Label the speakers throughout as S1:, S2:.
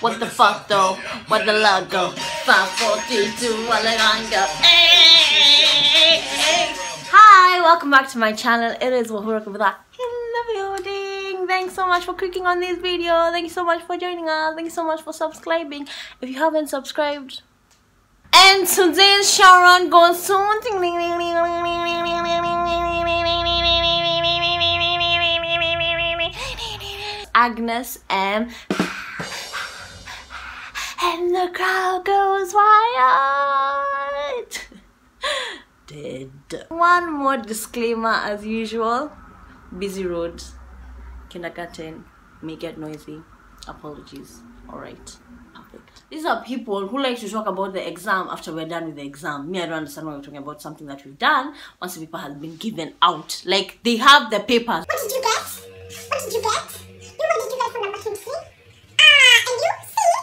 S1: What the fuck though? What the love go? 5, 4, 3, 2, 1, let on go. Hi, welcome back to my channel. It is WHAAR with that in the building. Thanks so much for clicking on this video. Thank you so much for joining us. Thank you so much for subscribing. If you haven't subscribed. And today's Sharon goes soon. Agnes and the crowd goes wild. Dead. One more disclaimer as usual. Busy roads, kindergarten, may get noisy. Apologies. Alright. Perfect. These are people who like to talk about the exam after we're done with the exam. Me, I don't understand why we're talking about something that we've done once the paper has been given out. Like, they have the papers. What did you get? What did you get? What did you get from number 2 3? And you see?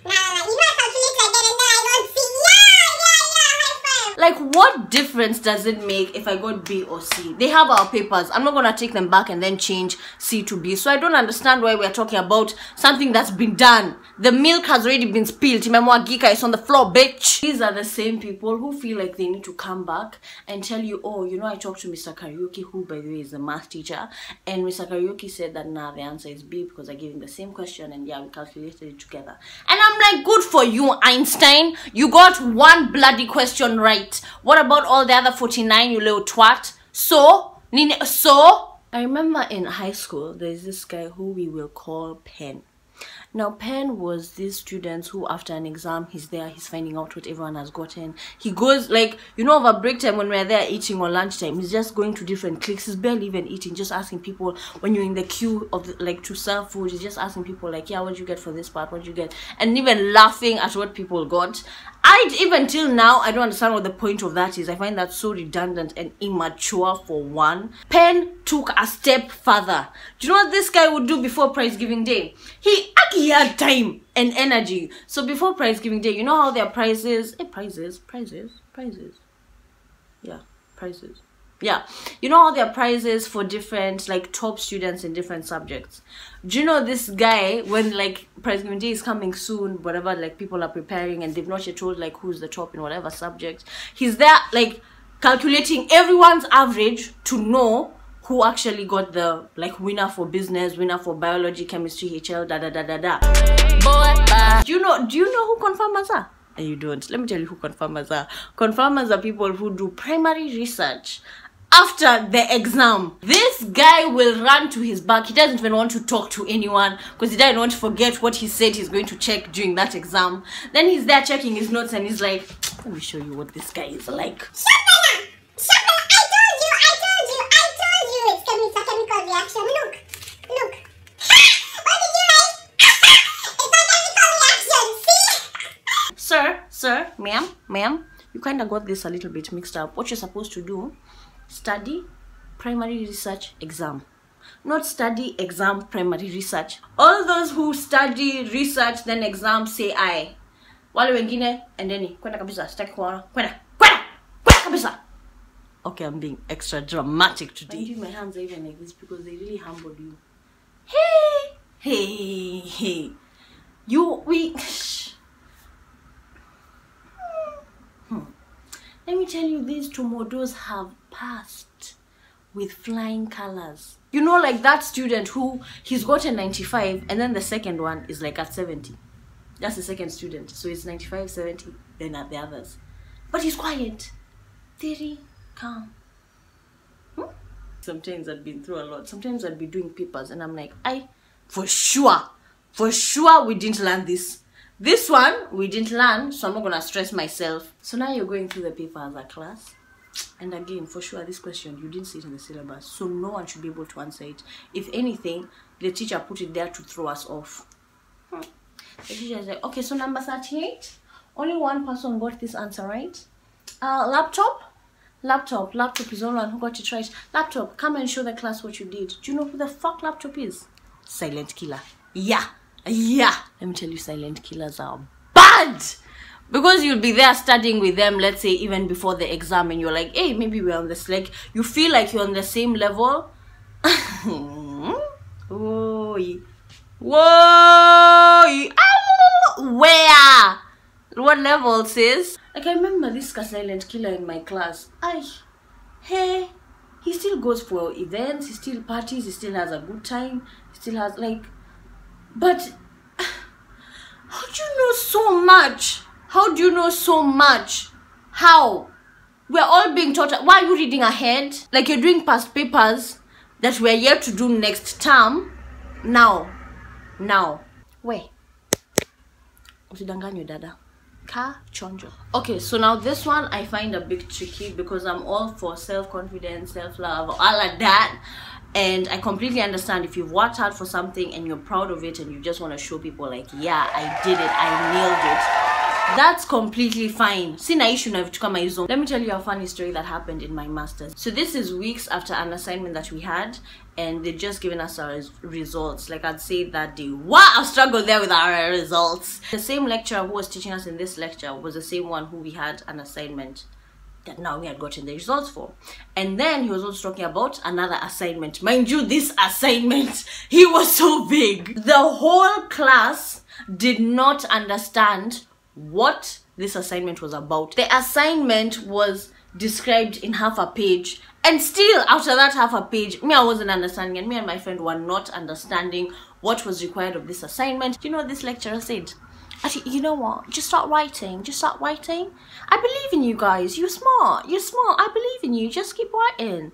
S1: Nah, you know I calculate like that and then I don't see. Yeah, high five. Like, what difference does it make if I got B or C? They have our papers. I'm not gonna take them back and then change C to B. So I don't understand why we're talking about something that's been done. The milk has already been spilled. Imemwagika is on the floor, bitch. These are the same people who feel like they need to come back and tell you, oh, you know, I talked to Mr. Karaoke, who by the way is the math teacher, and Mr. Karaoke said that nah, the answer is B because I gave him the same question and yeah, we calculated it together. And I'm like, good for you, Einstein. You got one bloody question right. What about all the other 49, you little twat? So? I remember in high school, there's this guy who we will call Pen. Now, Pen was these students who after an exam, he's there, he's finding out what everyone has gotten. He goes, like, you know, over break time when we're there eating or lunchtime, he's just going to different cliques. He's barely even eating, just asking people when you're in the queue of, like, to serve food, he's just asking people, like, yeah, what did you get for this part? What did you get? And even laughing at what people got. Even till now, I don't understand what the point of that is. I find that so redundant and immature for one. Pen took a step further. Do you know what this guy would do before prize giving day? He had time and energy. So before prize giving day, you know how their prizes, prizes. Yeah, you know how there are prizes for different, like, top students in different subjects. Do you know this guy, when, like, prize giving day is coming soon, whatever, like, people are preparing and they've not yet told, like, who's the top in whatever subject, he's there, like, calculating everyone's average to know who actually got the, like, winner for business, winner for biology, chemistry, HL, da-da-da-da-da. Do you know who confirmers are? And you don't. Let me tell you who confirmers are. Confirmers are people who do primary research after the exam. This guy will run to his bag. He doesn't even want to talk to anyone because he doesn't want to forget what he said he's going to check during that exam. Then he's there checking his notes and he's like, let me show you what this guy is like. Shapana, I told you. It's a chemical reaction. Look. What did you write? It's a chemical reaction, see? Sir, ma'am, you kind of got this a little bit mixed up. What you're supposed to do, study primary research exam, not study exam primary research. All those who study research then exam say I. Wale wengine endeni kwenda kabisa, sitaki kuona. Kwenda kabisa. Okay, I'm being extra dramatic today. Mind you, my hands are even like this because they really humbled you. Hey. Let me tell you, these two modules have passed with flying colors. You know, like that student who he's gotten 95 and then the second one is like at 70. That's the second student. So it's 95, 70, then at the others. But he's quiet. Very calm. Sometimes I've been through a lot. Sometimes I'd be doing papers and I'm like, for sure we didn't learn this. This one, we didn't learn, so I'm not going to stress myself. So now you're going through the paper as a class. And again, for sure, this question, you didn't see it in the syllabus. So no one should be able to answer it. If anything, the teacher put it there to throw us off. The teacher is like, okay, so number 38. Only one person got this answer right. Laptop is the only one who got it right. Laptop, come and show the class what you did. Do you know who the fuck laptop is? Silent killer. Yeah. Let me tell you, silent killers are bad. Because you'll be there studying with them, let's say, even before the exam, and you're like, hey, maybe we're on this, like, you feel like you're on the same level. Whoa. what level, sis? Like, I remember this silent killer in my class. Hey, he still goes for events, he still parties, he still has a good time, he still has, like, but how do you know so much? How do you know so much? How? We're all being taught. Why are you reading ahead? Like, you're doing past papers that we're yet to do next term. Now. Wait. Usidanganyo dada. Ka chonjo. Okay, so now this one I find a bit tricky because I'm all for self-confidence, self-love, all of that. And I completely understand if you've worked hard for something and you're proud of it and you just want to show people like, yeah, I did it, I nailed it. That's completely fine. Sina issue na vitu kama hizo. Let me tell you a funny story that happened in my master's. So this is weeks after an assignment that we had, and they'd just given us our results. Like, I'd say that day, wow, I've struggled there with our results. The same lecturer who was teaching us in this lecture was the same one who we had an assignment that now we had gotten the results for. And then he was also talking about another assignment. Mind you, this assignment, he was so big. The whole class did not understand what this assignment was about. The assignment was described in half a page, and still after that half a page, I wasn't understanding, and me and my friend were not understanding what was required of this assignment. You know what this lecturer said? You know what, just start writing, I believe in you guys, you're smart, I believe in you, just keep writing.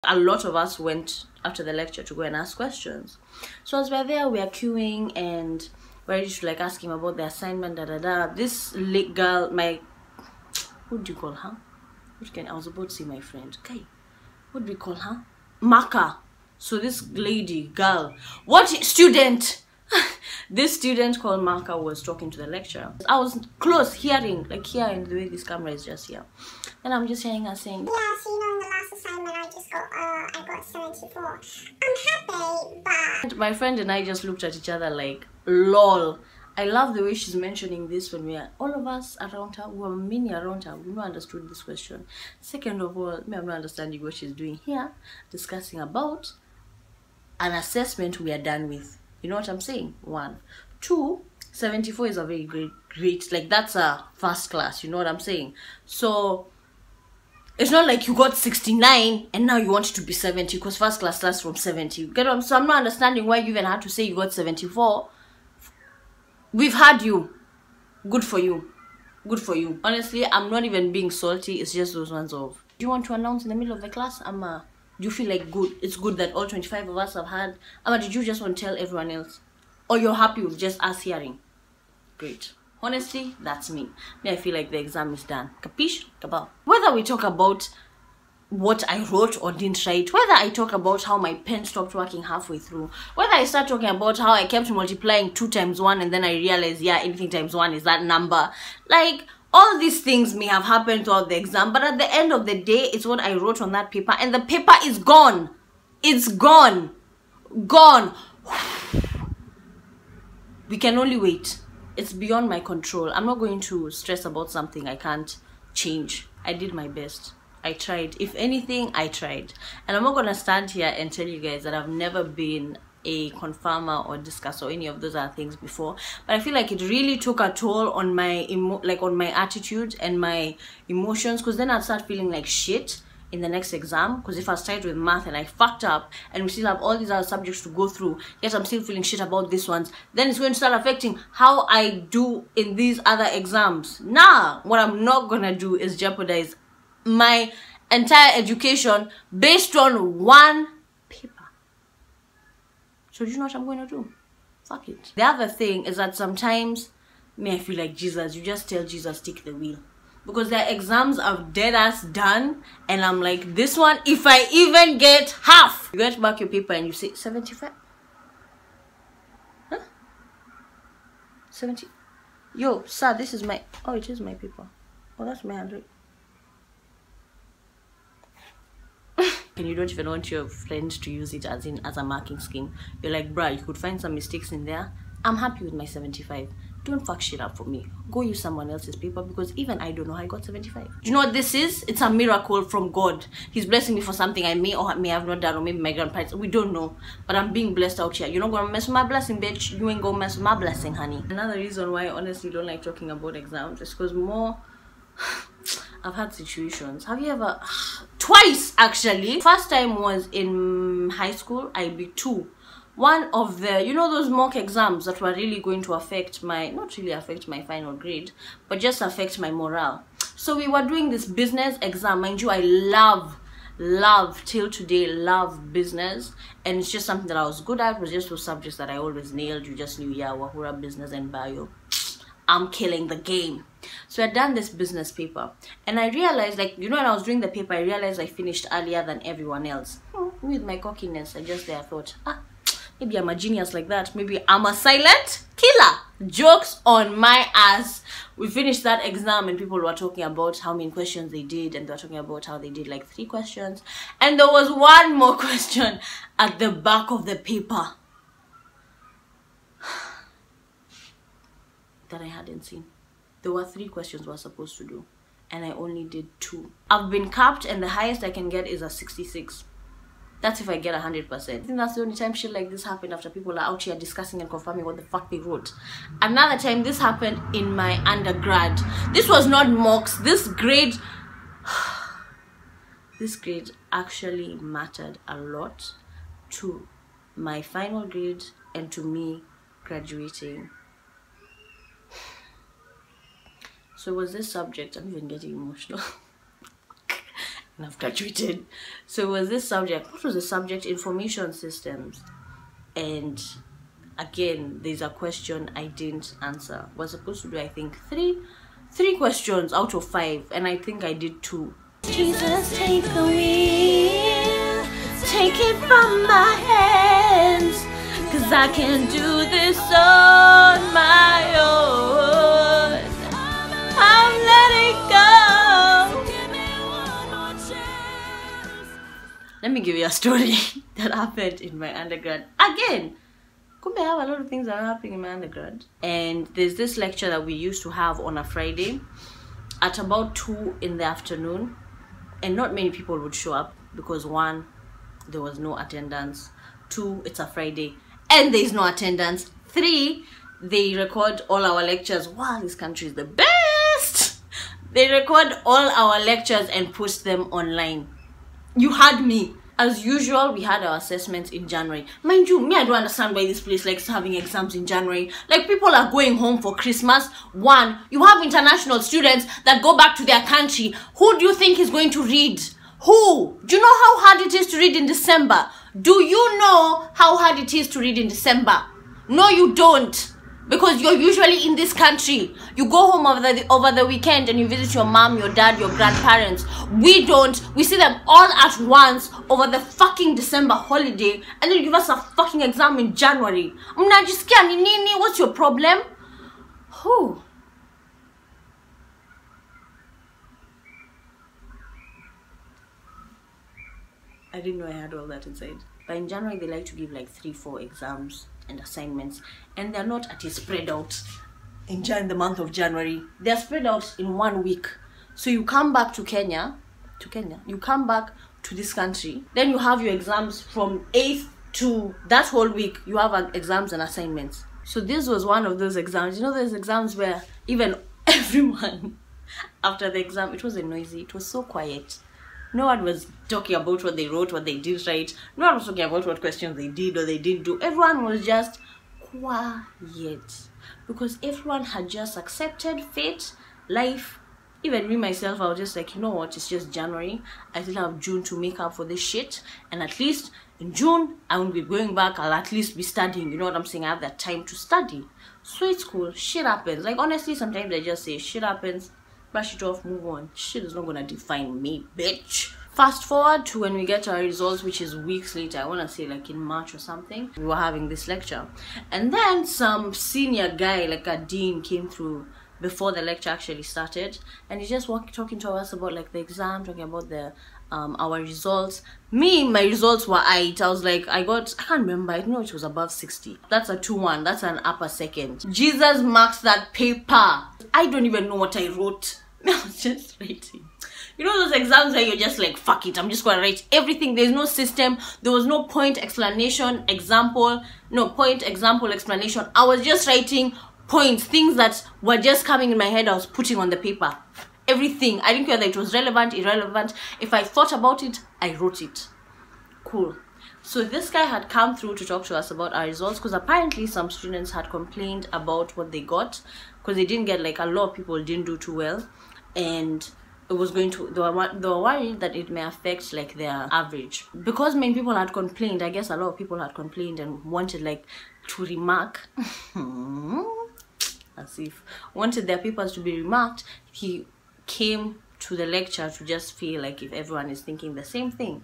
S1: A lot of us went after the lecture to go and ask questions. So as we're there, we're queuing and we're just like asking about the assignment, This late girl, what do you call her? I was about to say my friend. Okay, what do we call her? Maka. So this girl, this student called Maka was talking to the lecturer. I was close hearing, like here in the way this camera is just here. And I'm just hearing her saying,
S2: yeah, so you know, in the last assignment I got 74. I'm happy, but...
S1: My friend and I just looked at each other like, lol. I love the way she's mentioning this when we are, all of us around her, we were many around her, we not understood this question. Second of all, I'm not understanding what she's doing here, discussing about an assessment we are done with. You know what I'm saying? 1. 2, 74 is a very great, like that's a first class, you know what I'm saying? So it's not like you got 69 and now you want to be 70 because first class starts from 70. Get what? So I'm not understanding why you even had to say you got 74. We've had you. Good for you. Good for you. Honestly, I'm not even being salty. It's just those ones of, do you want to announce in the middle of the class? Do you feel like good? It's good that all 25 of us have had. Did you just want to tell everyone else? Or you're happy with just us hearing? Great. Honestly, that's me. I feel like the exam is done. Capish? Kabal. Whether we talk about what I wrote or didn't write, whether I talk about how my pen stopped working halfway through, whether I start talking about how I kept multiplying 2 times 1 and then I realized, yeah, anything times 1 is that number. Like, all these things may have happened throughout the exam, but at the end of the day, it's what I wrote on that paper, and the paper is gone. It's gone. Gone. We can only wait. It's beyond my control. I'm not going to stress about something I can't change. I did my best. I tried. If anything, I tried. And I'm not going to stand here and tell you guys that I've never been a confirmer or discuss or any of those other things before, but I feel like it really took a toll on my on my attitude and my emotions, because then I'd start feeling like shit in the next exam, because if I started with math and I fucked up and we still have all these other subjects to go through, yet I'm still feeling shit about these ones, then it's going to start affecting how I do in these other exams. Nah, what I'm not gonna do is jeopardize my entire education based on one paper. So do you know what I'm going to do? Fuck it. The other thing is that sometimes I feel like Jesus, you just tell Jesus take the wheel, because their exams are dead ass done, and I'm like, this one, if I even get half, you get back your paper and you say 75. Huh? 70. Yo, sir, this is my, oh, it is my paper. Oh, that's my handwriting. And you don't even want your friend to use it as a marking scheme. You're like, bruh, you could find some mistakes in there. I'm happy with my 75. don't fuck shit up for me. Go use someone else's paper, because even I don't know how I got 75. Do you know what this is? It's a miracle from God. He's blessing me for something I may or may have not done, or maybe my grandparents. We don't know. But I'm being blessed out here. You're not gonna mess with my blessing, bitch. You ain't gonna mess with my blessing, honey. Another reason why I honestly don't like talking about exams is because I've had situations. Have you ever? Twice, actually. First time was in high school, IB2. One of the, you know, those mock exams that were really going to affect my, not really affect my final grade, but just affect my morale. So we were doing this business exam. Mind you, I love till today, love business, and it's just something that I was good at. It was just those subjects that I always nailed. You just knew, yeah, WHAAR, business and bio, I'm killing the game. So I'd done this business paper, and I realized, like, you know, when I was doing the paper, I realized I finished earlier than everyone else. With my cockiness, I thought, maybe I'm a genius like that. Maybe I'm a silent killer. Jokes on my ass. We finished that exam and people were talking about how many questions they did, and they were talking about how they did like 3 questions, and there was one more question at the back of the paper that I hadn't seen. There were 3 questions we were supposed to do, and I only did 2. I've been capped, and the highest I can get is a 66. That's if I get 100%. I think that's the only time shit like this happened, after people are out here discussing and confirming what the fuck they wrote. Another time, this happened in my undergrad. This was not mocks. This grade actually mattered a lot to my final grade and to me graduating. So it was this subject, I'm even getting emotional. And I've graduated. So it was this subject. What was the subject? Information systems. And again, there's a question I didn't answer. I was supposed to do, I think, three questions out of 5, and I think I did 2. Jesus, take the wheel, take it from my hands, 'cause I can't do this on my own. I'm letting go. Let me give you a story that happened in my undergrad. Again, I have a lot of things that are happening in my undergrad. And there's this lecture that we used to have on a Friday at about 2 in the afternoon. And not many people would show up because 1, there was no attendance. 2, it's a Friday and there's no attendance. 3, they record all our lectures. Wow, this country is the best. They record all our lectures and post them online. You had me. As usual, we had our assessments in January. Mind you, me, I don't understand why this place likes having exams in January. Like, people are going home for Christmas. 1, you have international students that go back to their country. Who do you think is going to read? Who? Do you know how hard it is to read in December? Do you know how hard it is to read in December? No, you don't. Because you're usually in this country. You go home over the weekend and you visit your mom, your dad, your grandparents. We don't. We see them all at once over the fucking December holiday, and then you give us a fucking exam in January. Mnajisikia ni nini? What's your problem? Who? I didn't know I had all that inside. But in January, they like to give like 3-4 exams and assignments, and they're not at a spread out in the month of January. They're spread out in 1 week. So you come back to Kenya, you come back to this country, then you have your exams from 8th to that whole week. You have exams and assignments. So this was one of those exams. You know, those exams where even everyone after the exam, it wasn't noisy, it was so quiet. No one was talking about what they wrote, what they did right. No one was talking about what questions they did or they didn't do. Everyone was just quiet. Because everyone had just accepted fate, life. Even me, myself, I was just like, you know what, it's just January. I still have June to make up for this shit. And at least in June, I won't be going back. I'll at least be studying. You know what I'm saying? I have that time to study. So it's cool. Shit happens. Like, honestly, sometimes I just say, shit happens. Brush it off, move on. Shit is not gonna define me, bitch. Fast forward to when we get our results, which is weeks later. I want to say like in March or something. We were having this lecture, and then some senior guy, like a dean, came through before the lecture actually started, and he just talking to us about like the exam, talking about the our results. My results were 8. I was like, I can't remember, I know it was above 60. That's a 2-1, that's an upper second. Jesus marks that paper. I don't even know what I wrote. I was just writing. You know those exams where you're just like, fuck it, I'm just gonna write everything. There's no system, there was no point, explanation, example, explanation. I was just writing points, things that were just coming in my head, I was putting on the paper. Everything. I didn't care that it was relevant, irrelevant. If I thought about it, I wrote it. Cool. So this guy had come through to talk to us about our results, because apparently some students had complained about what they got, because they didn't get, like, a lot of people didn't do too well, and it was going to, they were worried that it may affect, like, their average. Because many people had complained, I guess a lot of people had complained and wanted, like, to remark as if wanted their papers to be remarked. He came to the lecture to just feel like if everyone is thinking the same thing.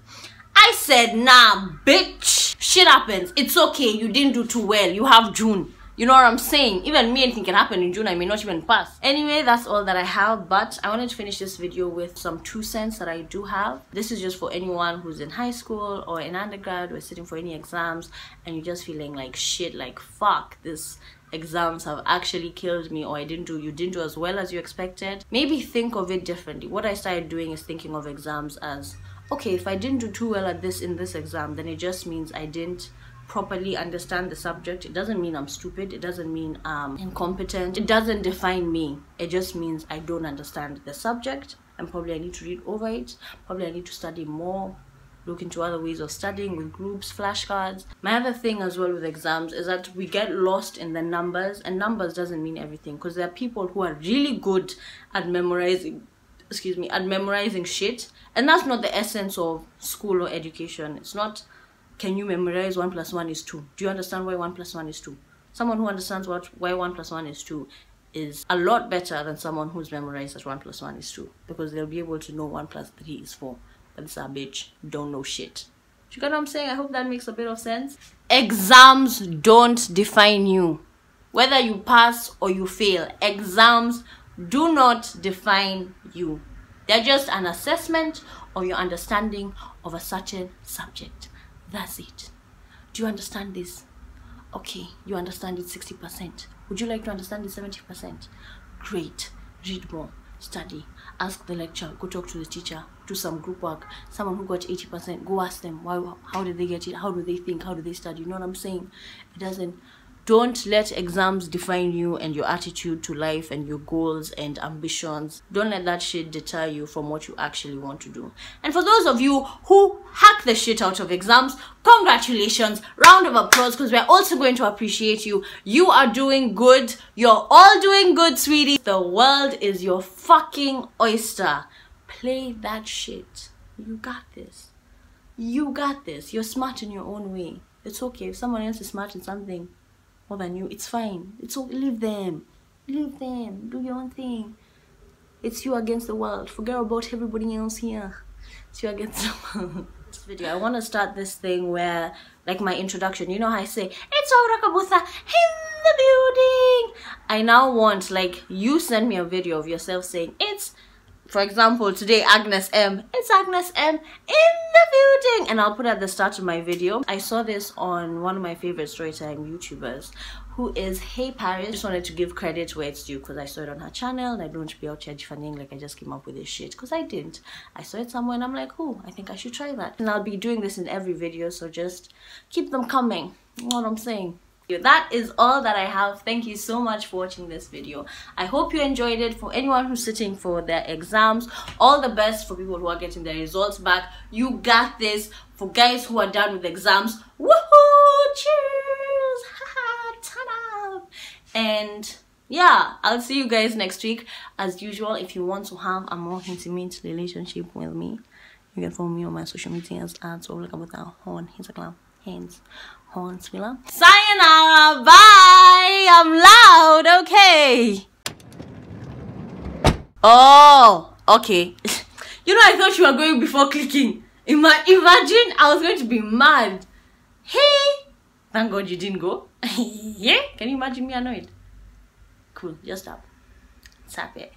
S1: I said, nah, bitch, shit happens. It's okay, you didn't do too well, you have June. You know what I'm saying? Even me, anything can happen in June, I may not even pass. Anyway, that's all that I have, but I wanted to finish this video with some 2 cents that I do have. This is just for anyone who's in high school or in undergrad or sitting for any exams and you're just feeling like shit, like fuck, this exams have actually killed me, or you didn't do as well as you expected. Maybe think of it differently. What I started doing is thinking of exams as, okay, if I didn't do too well at this in this exam, then it just means I didn't properly understand the subject. It doesn't mean I'm stupid, it doesn't mean I'm incompetent, it doesn't define me. It just means I don't understand the subject, and probably I need to read over it, probably I need to study more, look into other ways of studying with groups, flashcards. My other thing as well with exams is that we get lost in the numbers, and numbers doesn't mean everything, because there are people who are really good at memorizing shit, and that's not the essence of school or education. It's not, can you memorize 1 + 1 is 2? Do you understand why 1 + 1 is 2? Someone who understands why 1 + 1 is 2 is a lot better than someone who's memorized that 1 + 1 is 2, because they'll be able to know 1 + 3 is 4. But this a bitch don't know shit. You get what I'm saying? I hope that makes a bit of sense. Exams don't define you. Whether you pass or you fail, exams do not define you. They're just an assessment of your understanding of a certain subject. That's it. Do you understand this? Okay, you understand it 60%. Would you like to understand it 70%? Great. Read more, study, ask the lecturer, go talk to the teacher, do some group work. Someone who got 80%, go ask them why, how did they get it, how do they think, how do they study? You know what I'm saying? It doesn't. Don't let exams define you and your attitude to life and your goals and ambitions. Don't let that shit deter you from what you actually want to do. And for those of you who hack the shit out of exams, congratulations, round of applause, because we're also going to appreciate you. You are doing good. You're all doing good, sweetie. The world is your fucking oyster. Play that shit. You got this. You got this. You're smart in your own way. It's okay if someone else is smart in something more than you. It's fine. It's okay. Leave them. Leave them. Do your own thing. It's you against the world. Forget about everybody else here. It's you against the world. This video, I want to start this thing where, like my introduction, you know how I say, it's Aurakabutha in the building. I now want, like, you send me a video of yourself saying, it's, for example, today, Agnes M. It's Agnes M in the building. And I'll put at the start of my video. I saw this on one of my favorite storytime YouTubers, who is Hey Paris. Just wanted to give credit where it's due, because I saw it on her channel and I don't want to be out here defending like I just came up with this shit, because I didn't. I saw it somewhere and I'm like, oh, I think I should try that. And I'll be doing this in every video, so just keep them coming. You know what I'm saying? That is all that I have. Thank you so much for watching this video. I hope you enjoyed it. For anyone who's sitting for their exams, all the best. For people who are getting their results back, you got this. For guys who are done with exams, woohoo, cheers, haha, ta-da. And yeah, I'll see you guys next week. As usual, if you want to have a more intimate relationship with me, you can follow me on my social medias at Horn, Hands, Horn, Swiller. Sayonara, bye. I'm loud, okay. Oh, okay. You know, I thought you were going before clicking. Imagine I was going to be mad. Hey, thank God you didn't go. Yeah, can you imagine me annoyed? Cool, just stop. Stop it.